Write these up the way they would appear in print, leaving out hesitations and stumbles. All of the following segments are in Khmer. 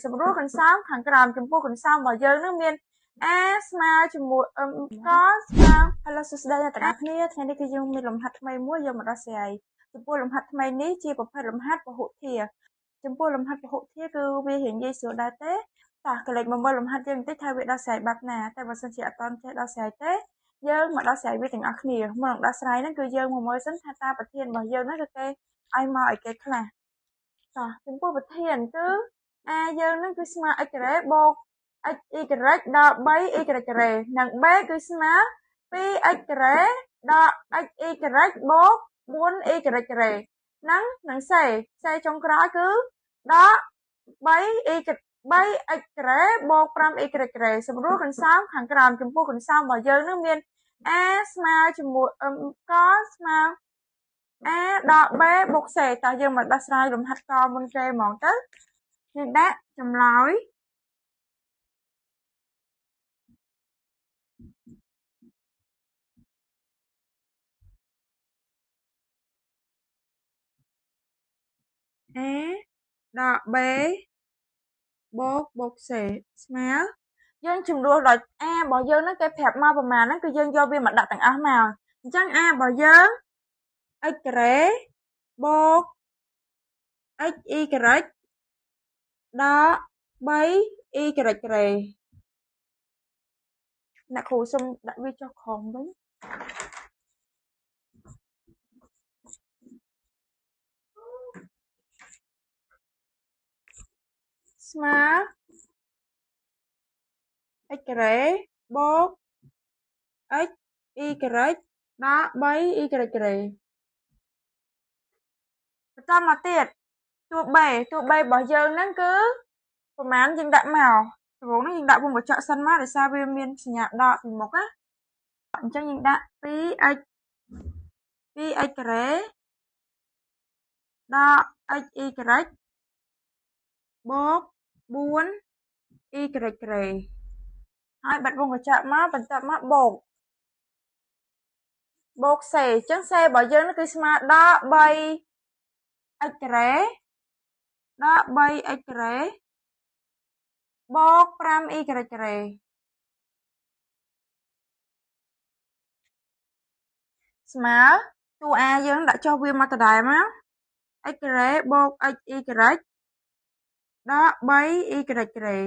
សម្រួលកន្សោមខាងក្រោមចំពោះកន្សោមរបស់យើងនឹងមាន a ស្មើជាមួយកស្មើ Hello សួស្តីអ្នកទាំងអស់គ្នាថ្ងៃនេះគឺយើងមានលំហាត់ថ្មីមួយយកមកដោះស្រាយចំពោះលំហាត់ថ្មីនេះជាប្រភេទលំហាត់ពហុធាតុចំពោះលំហាត់ពហុធាតុគឺវារៀងងាយស្រួលដែរទេតោះក៏លេចមកមើលលំហាត់យើងបន្តិចថាវាដោះស្រាយបែបណាតែបើសិនជាអត់ទាន់ចេះដោះស្រាយទេយើងមកដោះស្រាយវាទាំងអស់គ្នាមុននឹងដោះស្រាយហ្នឹងគឺយើងមកមើលសិនថាតើប្រធានរបស់យើងហ្នឹងគឺគេឲ្យមកឲ្យគេខ្លះតោះចំពោះប្រធានគឺ a យើងហ្នឹងគឺស្មើ x ការ៉េបូក x y ដល់ 3y ការ៉េនិង b គឺស្មើ 2x ការ៉េដល់ x y បូក 4y ការ៉េនិង c ចុងក្រោយគឺដល់ 3x ការ៉េបូក 5y ការ៉េសម្រួលកន្សោមខាងក្រោមចំពោះកន្សោមរបស់យើងនឹងមាន a ស្មើជាមួយកស្មើ a ដល់ b បូក c តើយើងមកដោះស្រាយលំហាត់កមុនគេហ្មងទៅយើងដាក់ចម្លើយa ដល់ b បូក c ស្មើយើងជំនួសដល់ a របស់យើងហ្នឹងគេប្រាប់មកប្រមាណហ្នឹងគឺយើងយកវាមកដាក់ទាំងអស់មកអញ្ចឹង a របស់យើង x ការ៉េបូក x y ដល់ 3y ការ៉េអ្នកគ្រូសុំដាក់វាចុះក្រោមវិញស្មើ x ការ៉េបូក x y ដល់ 3y ការ៉េបន្តមកទៀតតួ b របស់យើងហ្នឹងគឺប្រហែលយើងដាក់មកដំបូងនេះយើងដាក់វងកញ្ចក់សិនមកដោយសារវាមានសញ្ញាដកពីមុខណាអញ្ចឹងយើងដាក់ 2x ការ៉េដល់ x y បូក 4y ការ៉េហើយបាត់វងកញ្ចក់មកបន្ទាប់មកបូក c អញ្ចឹង c របស់យើងគឺស្មើដល់ 3x ការ៉េដល់ 3x ការ៉េបូក 5y ការ៉េស្មើតួ a យើងដាក់ចុះវាមកដដែលមក x ការ៉េបូក x y ដល់ 3y ការ៉េ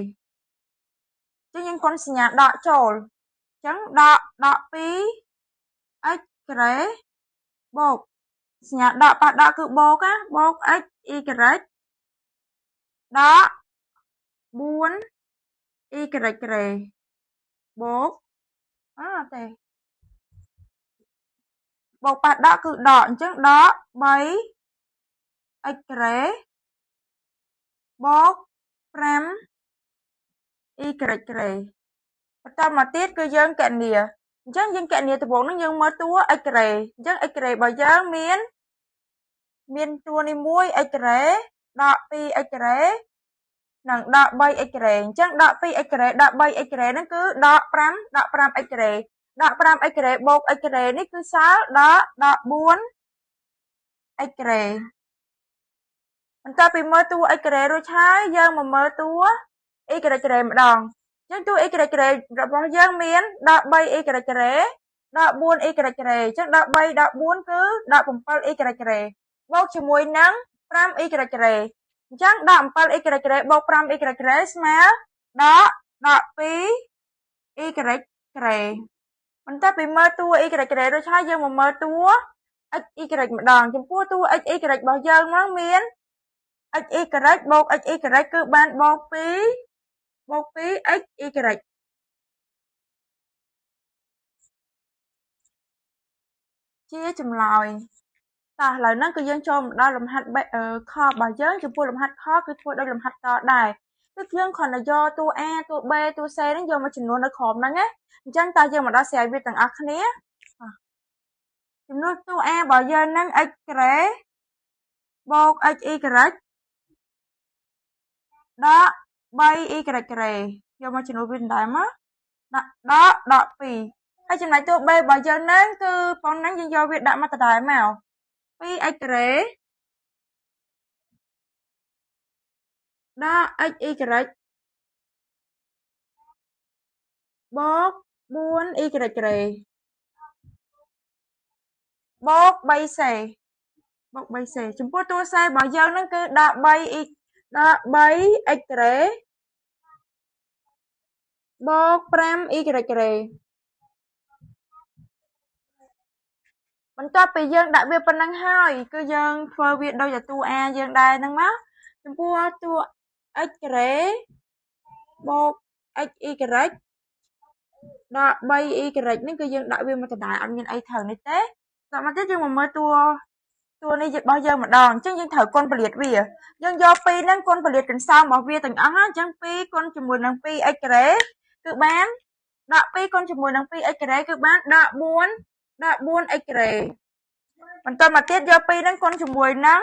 អញ្ចឹងយើងគុណសញ្ញាដកចូលអញ្ចឹងដក 2x ការ៉េបូកសញ្ញាដកប៉ះដកគឺបូកបូក x y ការ៉េដល់ 4y ការ៉េបូកទេបូកប៉ះដកគឺដកអញ្ចឹងដក 3x ការ៉េបូក 5y ការ៉េបន្តមកទៀតគឺយើងគណនាអញ្ចឹងយើងគណនាដំបូងហ្នឹងយើងមើលតួ x ការ៉េអញ្ចឹង x ការ៉េរបស់យើងមានតួនេះមួយ x ការ៉េដក 2x ការ៉េនិងដក 3x ការ៉េអញ្ចឹងដក 2x ការ៉េដក 3x ការ៉េហ្នឹងគឺដក 5x ការ៉េដក 5x ការ៉េបូក x ការ៉េនេះគឺសល់ដក 4x ការ៉េបន្ទាប់ពីមើលតួ x ការ៉េរួចហើយយើងមកមើលតួ y ការ៉េម្ដងអញ្ចឹងតួ y ការ៉េរបស់យើងមានដក 3y ការ៉េដក 4y ការ៉េអញ្ចឹងដក 3 ដក 4គឺដក 7y ការ៉េបូកជាមួយនឹង 5y ការ៉េអញ្ចឹងដក 7y ការ៉េបូក 5y ការ៉េស្មើដក 2y ការ៉េបន្ទាប់ពីមើលតួ y ការ៉េរួចហើយយើងមកមើលតួ x y ការ៉េម្ដងចំពោះតួ x y ការ៉េរបស់យើងហ្នឹងមាន x y ការ៉េបូក x y ការ៉េគឺបានបូក 2x y ការ៉េជាចម្លើយតោះឥឡូវហ្នឹងគឺយើងចូលមកដល់លំហាត់ខរបស់យើងចំពោះលំហាត់ខគឺធ្វើដោយលំហាត់កដែរគឺយើងគ្រាន់តែយកតួ a តួ b តួ c ហ្នឹងយកមកចំនួននៅក្រោមហ្នឹងណាអញ្ចឹងតើយើងមកដោះស្រាយវាទាំងអស់គ្នាចំនួនតួ a របស់យើងហ្នឹង x ការ៉េបូក x y ការ៉េដក 3y ការ៉េយកមកចំនួនវាដែរមកដក 2ហើយចំណែកតួ b របស់យើងហ្នឹងគឺប៉ុណ្ណឹងយើងយកវាដាក់មកដដែលមក 2x ការ៉េ đo xy bóp 4y carré bóp 3c បូក 3c ចំពោះតួសេរបស់យើងហ្នឹងគឺដក 3y ដក 3x ការ៉េបូក 5y ការ៉េបន្ទាប់ពីយើងដាក់វាប៉ុណ្ណឹងហើយគឺយើងធ្វើវាដូចជាតួ a យើងដែរហ្នឹងមកចំពោះតួ x ការ៉េបូក xy ការ៉េដក 3y ការ៉េនេះគឺយើងដាក់វាមកដដែលអត់មានអីត្រូវនេះទេតមកទៀតយើងមកមើលតួនេះរបស់យើងម្ដងអញ្ចឹងយើងត្រូវគុណពលាតវាយើងយក2ហ្នឹងគុណពលាតកន្សោមរបស់វាទាំងអស់អញ្ចឹង2គុណជាមួយនឹង 2x ការ៉េគឺបានដក2គុណជាមួយនឹង 2x ការ៉េគឺបានដក 4x ការ៉េបន្តមកទៀតយក2ហ្នឹងគុណជាមួយនឹង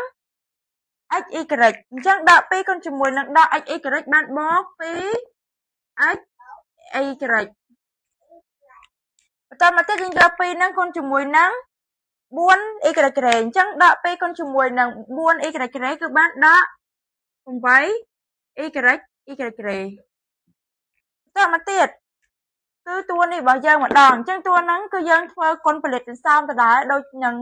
xy ការ៉េអញ្ចឹងដក2គុណជាមួយនឹងដក xy ការ៉េបានបូក 2xy ការ៉េបន្តមកទៀតយើងយក2ហ្នឹងគុណជាមួយនឹង 4y ការ៉េអញ្ចឹងដក2គុណជាមួយនឹង 4y ការ៉េគឺបានដក 8y ការ៉េបន្តមកទៀតគឺតួនេះរបស់យើងម្ដងអញ្ចឹងតួហ្នឹងគឺយើងធ្វើគុណផលិតសោមដដែលដូចនឹង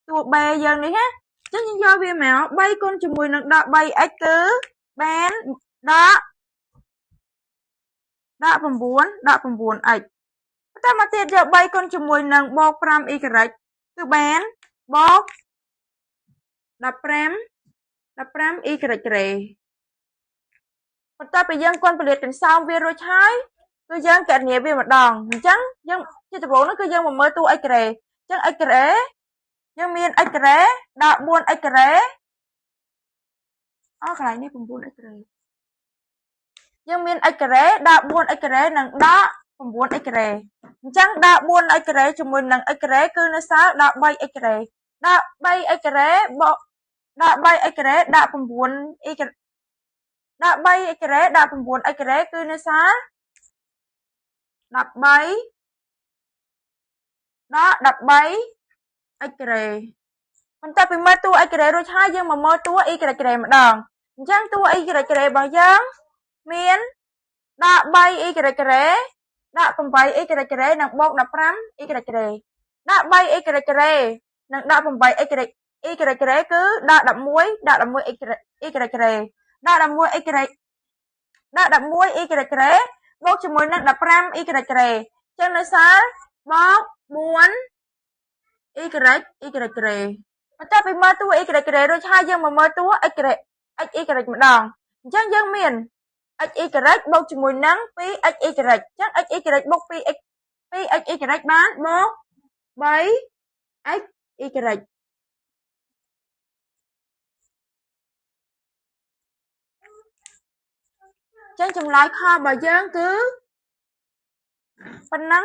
តួ B យើងនេះណាអញ្ចឹងយើងយកវាមក3គុណជាមួយនឹងដក 3x គឺបានដក 9x បន្តមកទៀតយក3គុណជាមួយនឹងបូក 5y ការ៉េគឺបានបូក 15y ការ៉េបន្ទាប់ពីយើងគុណពលាតកន្សោមវារួចហើយគឺយើងកណនាវាម្ដងអញ្ចឹងយើងជាដំបូងនោះគឺយើងមកមើលតួ x ការ៉េអញ្ចឹង x ការ៉េយើងមាន x ការ៉េដក 4x ការ៉េកន្លែងនេះ 9x ការ៉េយើងមាន x ការ៉េដក 4x ការ៉េនិងដក 9x ការ៉េអញ្ចឹងដក 4x ការ៉េជាមួយនឹង x ការ៉េគឺនៅសល់ដក 3x ការ៉េដក 3x ការ៉េបូកដក 3x ការ៉េដក 9y ការ៉េដក 3x ការ៉េដក 9x ការ៉េគឺនៅសល់13ដក 13x ការ៉េបន្ទាប់ពីមើលតួ x ការ៉េរួចហើយយើងមកមើលតួ y ការ៉េម្ដងអញ្ចឹងតួ y ការ៉េរបស់យើងមានដក 3y ការ៉េដក 8y ការ៉េនិងបូក 15y ការ៉េដក 3y ការ៉េនិងដក 8y ការ៉េគឺដក 11ដក 11y ការ៉េដក 11y ការ៉េដក 11y ការ៉េបូកជាមួយនឹង 15y ការ៉េអញ្ចឹងនៅសល់បូក 4y ការ៉េបន្ទាប់ពីមើលតួ y ការ៉េរួចហើយយើងមកមើលតួ x ការ៉េម្ដងអញ្ចឹងយើងមាន xy ការ៉េបូកជាមួយនឹង 2xy ការ៉េអញ្ចឹង xy ការ៉េបូក 2xy ការ៉េបានបូក 3xy ការ៉េអញ្ចឹងចម្លើយខរបស់យើងគឺប៉ុណ្ណឹង